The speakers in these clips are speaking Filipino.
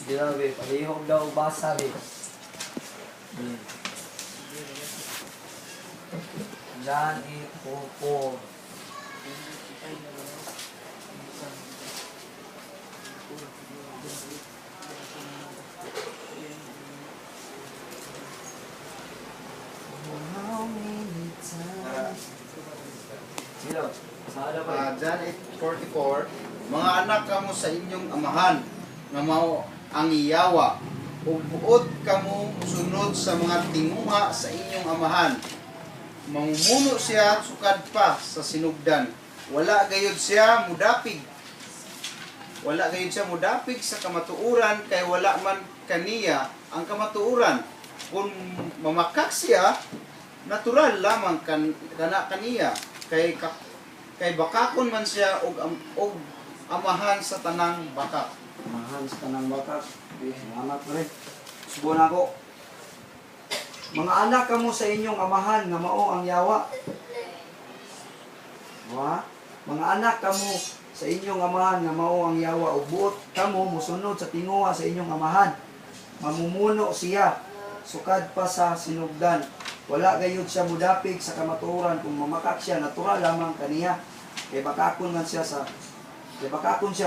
Grabe, palihog daw basa rin. Jan Ipopo. Sino? Sana ba? John 8:44, mga anak kamo sa inyong amahan, nga mao ang iyawa, ug buot kamo sunod sa mga tinguha sa inyong amahan. Mamumuno siya sukad pa sa sinugdan. Wala gayud siya mudapig. Wala gayud siya mudapig sa kamatuuran, kay wala man kaniya ang kamatuuran. Kung mamakak siya, natural lamang kaniya, kay bakakon man siya og amahan sa tanang bakak. Amahan sa tanang bakak. Okay, salamat pa rin. Subuhan ako. Mga anak kamo sa inyong amahan nga mao ang yawa. Wa? Mga anak kamo sa inyong amahan nga mao ang yawa ug buot kamo mosunod sa tinguha sa inyong amahan. Mamumuno siya sukad pa sa sinugdan. Wala gayud siya mudapig sa kamatuoran, kung mamakak siya natural lamang kaniya. Kay bakakon man siya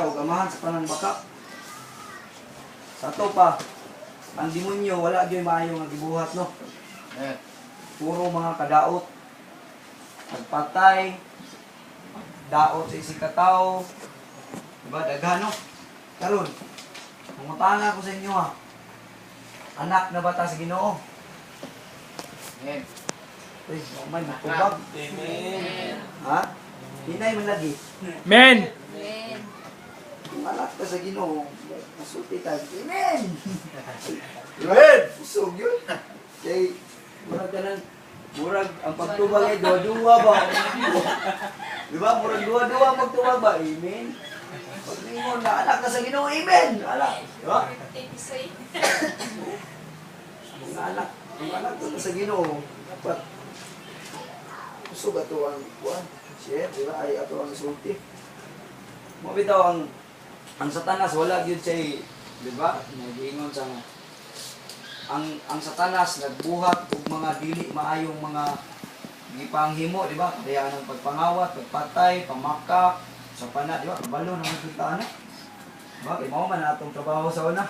og amahan sa panang bakak. Sa to pa, ang demonyo wala gyud maayo nga gibuhat, no. Puro mga kadaot, nagpatay, daot sa isang katao, diba, daghan, no? Karon, mangutana ko sa inyo, ha, anak na bata sa Ginoo. Amen. Uy, may magkubag. Amen. Ha? Hinay man lagi. Men. Kung anak ka sa Ginoo, masulti tayo. Amen! Amen! Usog yun. Kay, murag ka ng, murag, ang pagtubag ay dua-dua ba? Diba? Murag dua-dua pagtubag ba? Amen! Pag ningon na anak ka sa Ginoo, amen! Anak. Diba? Kung anak ka sa Ginoo, dapat usog ato ang buwan. Siya, diba? Ay ato ang sulti. Mabitaw ang Satanas wala gyud siya, di ba? Nagiingon sa ang Satanas nagbuhat og mga dili maayong mga gipanghimo, di ba? Kaya ang pagpangawat, pagpatay, pamakak, sa pana, di ba? Kabalo naman kita na. Ba, kay mao man atong trabaho sa una.